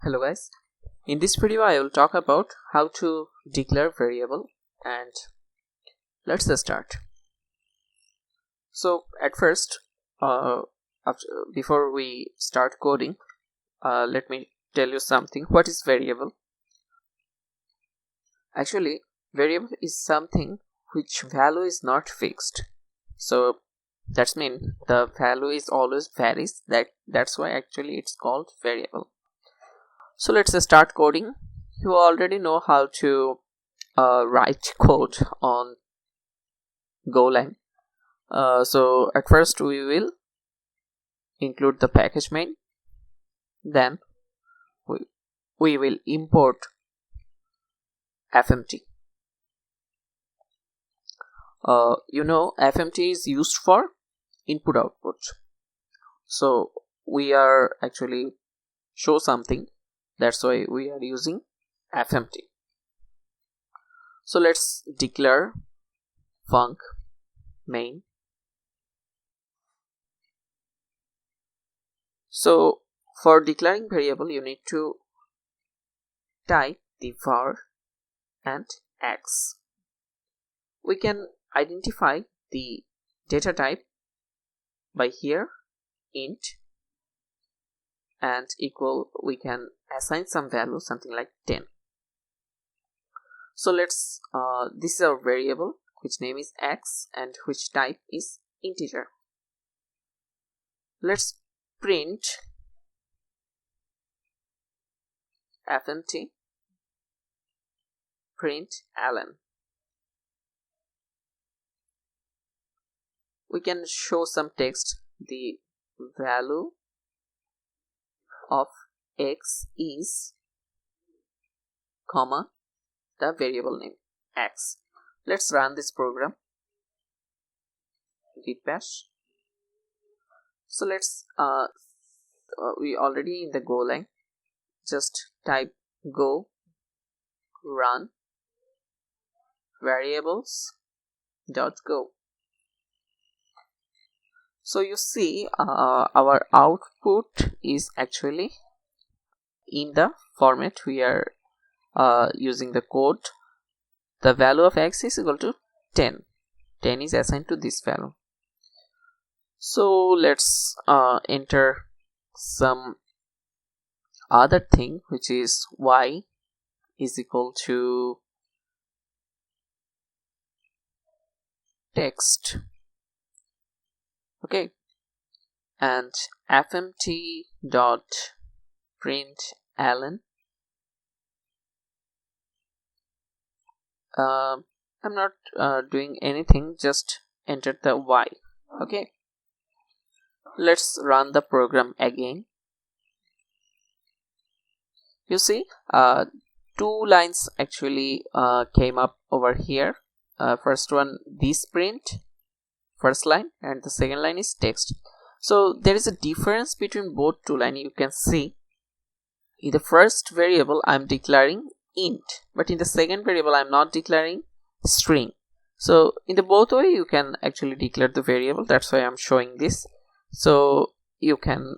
Hello guys, in this video I will talk about how to declare variable, and let's start. So at first, before we start coding, let me tell you something. What is variable? Actually, variable is something which value is not fixed. So that's mean the value is always varies. That's why actually it's called variable. So let's start coding. You already know how to write code on GoLang. So at first we will include the package main, then we will import fmt. Fmt is used for input output, so we are actually show something, that's why we are using fmt. So let's declare func main. So for declaring variable you need to type the var and x. We can identify the data type by here int and equal, we can assign some value, something like 10. So let's this is our variable which name is x and which type is integer. Let's print fmt print ln. We can show some text. The value of x is comma the variable name x. Let's run this program, git bash. So let's we already in the GoLang, just type go run variables dot go. So you see our output is actually in the format we are using the code. The value of x is equal to 10. 10 is assigned to this value. So let's enter some other thing, which is y is equal to text. Okay, and fmt dot print ln. I'm not doing anything, just enter the y. Okay, let's run the program again. You see two lines actually came up over here. First one, this print, first line, and the second line is text. So there is a difference between both two lines. You can see in the first variable I'm declaring int, but in the second variable I'm not declaring string. So in the both way you can actually declare the variable, that's why I'm showing this. So you can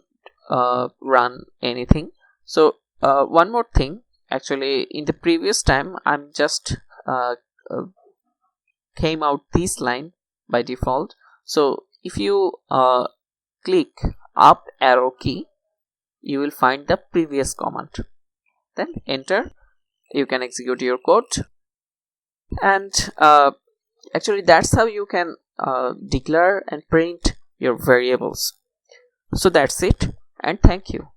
run anything. So one more thing, actually in the previous time I'm just came out this line by default. So if you click up arrow key, you will find the previous command, then enter. You can execute your code, and actually that's how you can declare and print your variables. So that's it, and thank you.